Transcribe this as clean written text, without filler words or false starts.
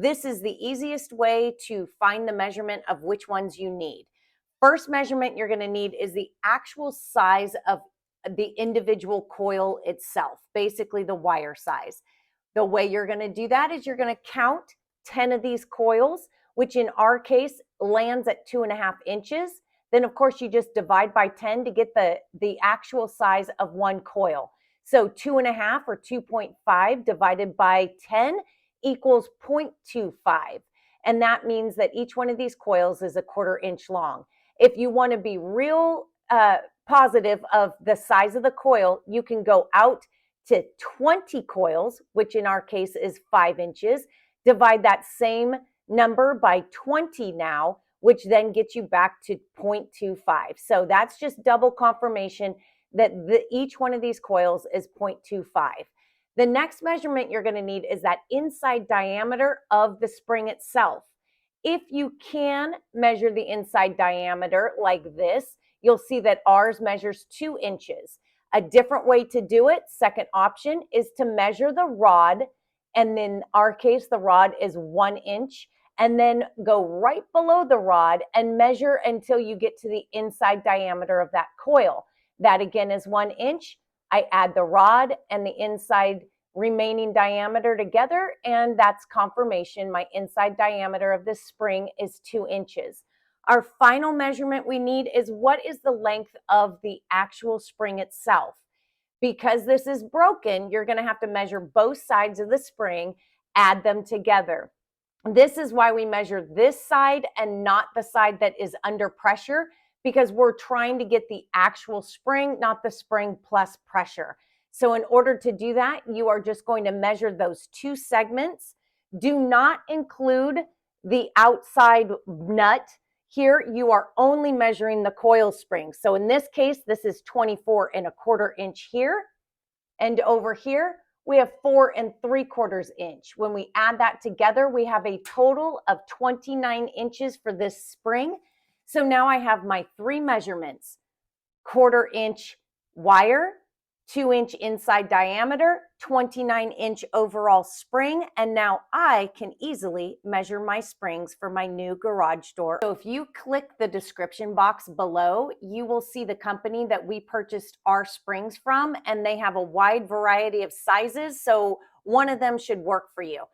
This is the easiest way to find the measurement of which ones you need. First measurement you're going to need is the actual size of the individual coil itself, basically the wire size. The way you're going to do that is you're going to count 10 of these coils, which in our case lands at 2.5 inches. Then of course you just divide by 10 to get the actual size of one coil. So 2.5 or 2.5 divided by 10 equals 0.25. And that means that each one of these coils is 1/4 inch long. If you want to be real positive of the size of the coil, you can go out to 20 coils, which in our case is 5 inches. Divide that same number by 20 now, which then gets you back to 0.25. So that's just double confirmation that each one of these coils is 0.25. The next measurement you're going to need is that inside diameter of the spring itself. If you can measure the inside diameter like this, you'll see that ours measures 2 inches. A different way to do it, second option, is to measure the rod, and in our case, the rod is 1 inch, and then go right below the rod and measure until you get to the inside diameter of that coil. That again is 1 inch. I add the rod and the inside remaining diameter together, and that's confirmation my inside diameter of this spring is 2 inches. Our final measurement we need is what is the length of the actual spring itself. Because this is broken, you're going to have to measure both sides of the spring, add them together. This is why we measure this side and not the side that is under pressure, because we're trying to get the actual spring, not the spring plus pressure. So in order to do that, you are just going to measure those 2 segments. Do not include the outside nut. Here, you are only measuring the coil spring. So in this case, this is 24.25 inch here. And over here, we have 4.75 inch. When we add that together, we have a total of 29 inches for this spring. So now I have my 3 measurements: 1/4 inch wire, 2 inch inside diameter, 29 inch overall spring, and now I can easily measure my springs for my new garage door. So if you click the description box below, you will see the company that we purchased our springs from, and they have a wide variety of sizes, so one of them should work for you.